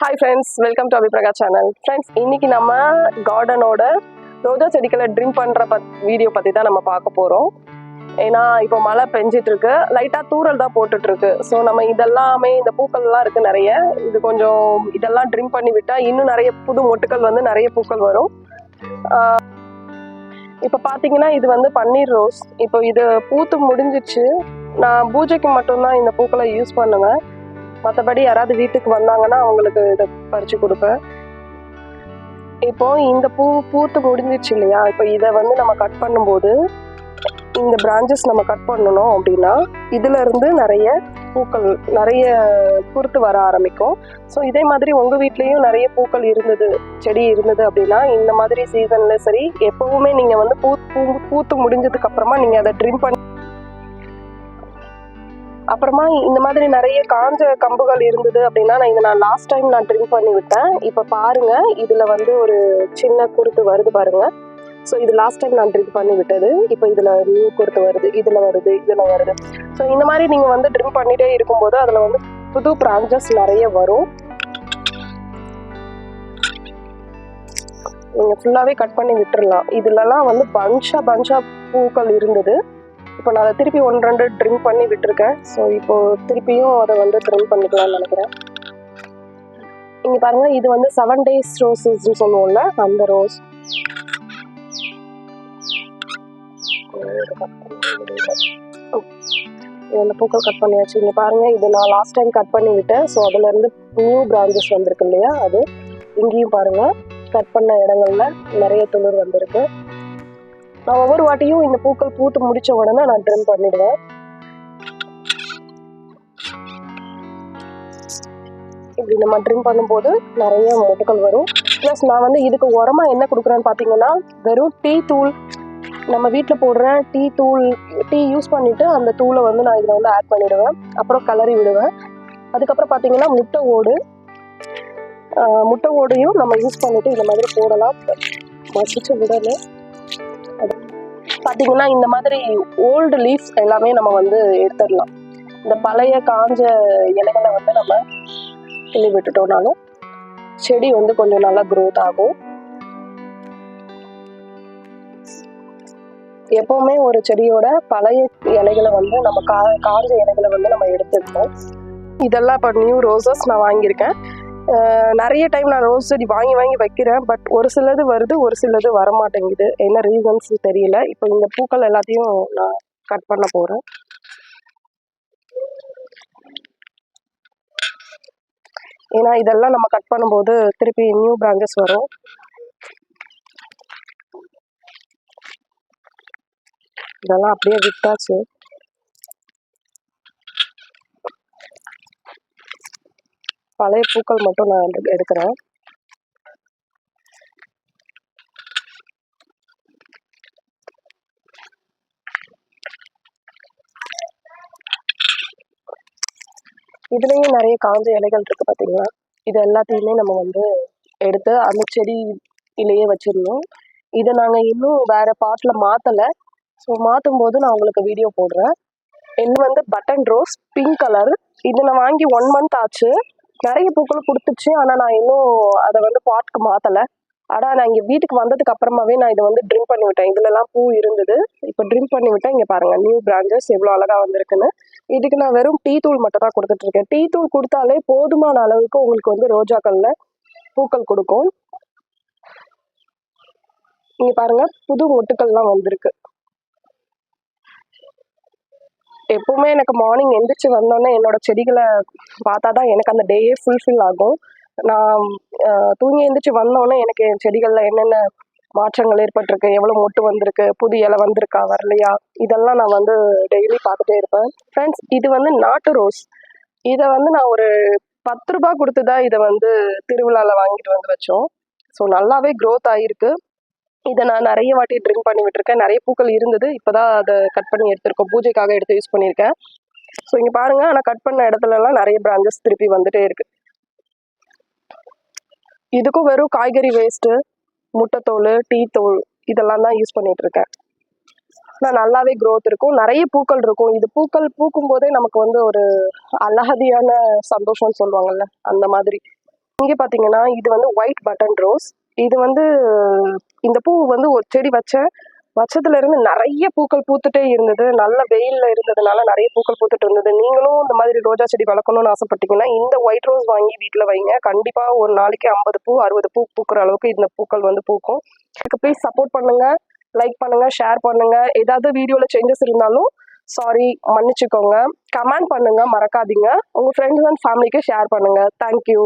Hi friends, welcome to Abhipraka channel. Friends, இன்னைக்கு நம்ம கார்டனோட ரோஜா செடிகளை ட்ரிம் பண்ணுற வீடியோ பற்றி தான் நம்ம பார்க்க போகிறோம். ஏன்னா இப்போ மழை பெஞ்சிட்டு இருக்கு, லைட்டாக தூரல் தான் போட்டுட்டு இருக்கு. ஸோ நம்ம இதெல்லாமே இந்த பூக்கள்லாம் இருக்குது நிறைய, இது கொஞ்சம் இதெல்லாம் ட்ரிம் பண்ணி விட்டால் இன்னும் நிறைய புது மொட்டுக்கள் வந்து நிறைய பூக்கள் வரும். இப்போ பார்த்தீங்கன்னா இது வந்து பன்னீர் ரோஸ். இப்போ இது பூத்து முடிஞ்சிச்சு. நான் பூஜைக்கு மட்டும்தான் இந்த பூக்களை யூஸ் பண்ணுவேன். மற்றபடி யாராவது வீட்டுக்கு வந்தாங்கன்னா அவங்களுக்கு இதை பறித்து கொடுப்பேன். இப்போ இந்த பூத்து முடிஞ்சிச்சு இல்லையா, இப்போ இதை வந்து நம்ம கட் பண்ணும்போது இந்த பிரான்ச்சஸ் நம்ம கட் பண்ணணும் அப்படின்னா இதுல இருந்து நிறைய பூக்கள் நிறைய குறுத்து வர ஆரம்பிக்கும். ஸோ இதே மாதிரி உங்கள் வீட்லேயும் நிறைய பூக்கள் இருந்தது, செடி இருந்தது அப்படின்னா இந்த மாதிரி சீசன்ல சரி எப்பவுமே நீங்கள் வந்து பூத்து முடிஞ்சதுக்கு அப்புறமா நீங்கள் அதை ட்ரிம் பண்ணி, அப்புறமா இந்த மாதிரி நிறைய காஞ்ச கம்புகள் இருந்தது அப்படின்னா நான் லாஸ்ட் டைம் ட்ரிம் பண்ணி விட்டேன். இப்போ பாருங்க, இதுல வந்து ஒரு சின்ன குருத்து வருது பாருங்க. ஸோ இது லாஸ்ட் டைம் நான் ட்ரிம் பண்ணி விட்டது. இப்போ இதுல நியூ குருத்து வருது, இதுல வருது. ஸோ இந்த மாதிரி நீங்க வந்து ட்ரிம் பண்ணிட்டே இருக்கும்போது அதுல வந்து புது பிரான்ச்சஸ் நிறைய வரும். நீங்க ஃபுல்லாவே கட் பண்ணி விட்டுறலாம். இதுலலாம் வந்து பஞ்சா பூக்கள் இருந்தது. இப்போ நான் அதை திருப்பி 1-2 ட்ரிம் பண்ணி விட்டுருக்கேன். ஸோ இப்போ திருப்பியும் அதை வந்து ட்ரிம் பண்ணிக்கலாம்னு நினைக்கிறேன். இங்கே பாருங்க, இது வந்து 7 days ரோஸஸ்ன்னு சொல்லுவோம்ல, அந்த ரோஸ். இந்த பூக்கள் கட் பண்ணியாச்சு. இங்கே பாருங்க, இது நான் லாஸ்ட் டைம் கட் பண்ணி விட்டேன். ஸோ அதுலேருந்து நியூ பிரான்ச்சஸ் வந்திருக்கு இல்லையா, அது இங்கேயும் பாருங்க கட் பண்ண இடங்கள்ல நிறைய துளிர் வந்திருக்கு. நான் ஒவ்வொரு வாட்டியும் இந்த பூக்கள் பூத்து முடிச்ச உடனே நான் ட்ரிம் பண்ணிடுவேன். இப்படி நம்ம ட்ரிம் பண்ணும்போது நிறைய மொட்டுக்கள் வரும். ப்ளஸ் நான் வந்து இதுக்கு உரமா என்ன கொடுக்குறேன்னு பார்த்தீங்கன்னா, வெறும் டீ தூள், நம்ம வீட்டில் போடுற டீ யூஸ் பண்ணிட்டு அந்த தூளை வந்து நான் இதில் வந்து ஆட் பண்ணிடுவேன். அப்புறம் கலரி விடுவேன். அதுக்கப்புறம் பார்த்தீங்கன்னா முட்டை ஓடையும் நம்ம யூஸ் பண்ணிட்டு இந்த மாதிரி போடலாம். மசிச்சு விடணும். பார்த்தீங்கன்னா இந்த மாதிரி ஓல்டு லீவ்ஸ் எல்லாமே நம்ம வந்து எடுத்துடலாம். இந்த பழைய காஞ்ச இலைகளை வந்து நம்ம கிள்ளி விட்டுட்டோம்னாலும் செடி வந்து கொஞ்சம் நல்லா க்ரோத் ஆகும். எப்பவுமே ஒரு செடியோட பழைய இலைகளை வந்து நம்ம காஞ்ச இலைகளை வந்து நம்ம எடுத்துக்கணும். இதெல்லாம் இப்போ நியூ ரோசஸ் நான் வாங்கியிருக்கேன். நிறைய டைம் நான் ரோஸ் செடி வாங்கி வைக்கிறேன். பட் ஒரு சிலது வருது, ஒரு சிலது வரமாட்டேங்குது. என்ன ரீசன்ஸ் தெரியல. இப்போ இந்த பூக்கள் எல்லாத்தையும் நான் கட் பண்ண போகிறேன். ஏன்னா இதெல்லாம் நம்ம கட் பண்ணும்போது திருப்பி நியூ பிரான்ச்சஸ் வரும். இதெல்லாம் அப்படியே விட்டாச்சு. பழைய பூக்கள் மட்டும் நான் எடுக்கிறேன். இதுலேயும் நிறைய காஞ்ச இலைகள் இருக்குது பார்த்தீங்களா. இது எல்லாத்தையுமே நம்ம வந்து எடுத்து அந்த செடியிலேயே வச்சிடணும். இதை நாங்கள் இன்னும் வேறு பாட்டில் மாற்றலை. ஸோ மாற்றும் போது நான் உங்களுக்கு வீடியோ போடுறேன். இது வந்து பட்டன் ரோஸ், பிங்க் கலர். இது நான் வாங்கி 1 month ஆச்சு. நிறைய பூக்கள் கொடுத்துச்சு. ஆனால் நான் இன்னும் அதை வந்து பாட்டுக்கு மாற்றலை. ஆனால் நான் இங்கே வீட்டுக்கு வந்ததுக்கு அப்புறமாவே நான் இதை வந்து ட்ரிம் பண்ணி விட்டேன். இதுலலாம் பூ இருந்தது, இப்போ ட்ரிம் பண்ணி விட்டேன். இங்கே பாருங்கள், நியூ பிரான்ச்சஸ் எவ்வளோ அழகாக வந்திருக்குன்னு. இதுக்கு நான் வெறும் டீ தூள் மட்டும் தான் கொடுத்துட்ருக்கேன். டீ தூள் கொடுத்தாலே போதுமான அளவுக்கு உங்களுக்கு வந்து ரோஜாக்களில் பூக்கள் கொடுக்கும். இங்கே பாருங்கள், புது மொட்டுக்கள்லாம் வந்திருக்கு. எப்பவுமே எனக்கு மார்னிங் எந்திரிச்சு வந்தோடனே என்னோட செடிகளை பார்த்தா தான் எனக்கு அந்த டேயே ஃபுல்ஃபில் ஆகும். நான் தூங்கி எழுந்திரிச்சு வந்தோடனே எனக்கு என் செடிகளில் என்னென்ன மாற்றங்கள் ஏற்பட்டிருக்கு, எவ்வளோ மொட்டு வந்திருக்கு, புது இலை வந்திருக்கா வரலையா, இதெல்லாம் நான் வந்து டெய்லி பார்த்துட்டே இருப்பேன். ஃப்ரெண்ட்ஸ், இது வந்து நாட்டு ரோஸ். இதை வந்து நான் ஒரு 10 ரூபாய் கொடுத்து தான் இதை வந்து திருவிழாவில் வாங்கிட்டு வந்து வச்சோம். ஸோ நல்லாவே க்ரோத் ஆகிருக்கு. இதை நான் நிறைய வாட்டி ட்ரிம் பண்ணி விட்டுருக்கேன். நிறைய பூக்கள் இருந்தது, இப்போதான் அதை கட் பண்ணி எடுத்திருக்கோம். பூஜைக்காக எடுத்து யூஸ் பண்ணியிருக்கேன். ஸோ இங்கே பாருங்க, ஆனால் கட் பண்ண இடத்துலலாம் நிறைய பிரான்ச்சஸ் திருப்பி வந்துட்டே இருக்கு. இதுக்கும் வெறும் காய்கறி வேஸ்ட்டு, முட்டைத்தோல், டீ தூள் இதெல்லாம் தான் யூஸ் பண்ணிட்டு இருக்கேன். ஆனால் நல்லாவே க்ரோத் இருக்கும், நிறைய பூக்கள் இருக்கும். இது பூக்கள் பூக்கும் போதே நமக்கு வந்து ஒரு அழகதியான சந்தோஷம்னு சொல்லுவாங்கல்ல, அந்த மாதிரி இங்கே பார்த்தீங்கன்னா இது வந்து ஒயிட் பட்டன் ரோஸ். இது வந்து இந்த பூ வந்து ஒரு செடி வச்சதுல இருந்து நிறைய பூக்கள் பூத்துட்டே இருந்தது. நல்ல வெயில்ல இருந்ததுனால நிறைய பூக்கள் பூத்துட்டு இருந்தது. நீங்களும் இந்த மாதிரி ரோஜா செடி வளர்க்கணும்னு ஆசைப்பட்டீங்கன்னா இந்த ஒயிட் ரோஸ் வாங்கி வீட்டில் வைங்க. கண்டிப்பா ஒரு நாளைக்கு 50 பூ 60 பூ பூக்குற அளவுக்கு இந்த பூக்கள் வந்து பூக்கும். எனக்கு ப்ளீஸ் சப்போர்ட் பண்ணுங்க, லைக் பண்ணுங்க, ஷேர் பண்ணுங்க. ஏதாவது வீடியோல சேஞ்சஸ் இருந்தாலும் சாரி, மன்னிச்சுக்கோங்க. கமெண்ட் பண்ணுங்க, மறக்காதீங்க. உங்க ஃப்ரெண்ட்ஸ் அண்ட் ஃபேமிலிக்கு ஷேர் பண்ணுங்க. தேங்க்யூ.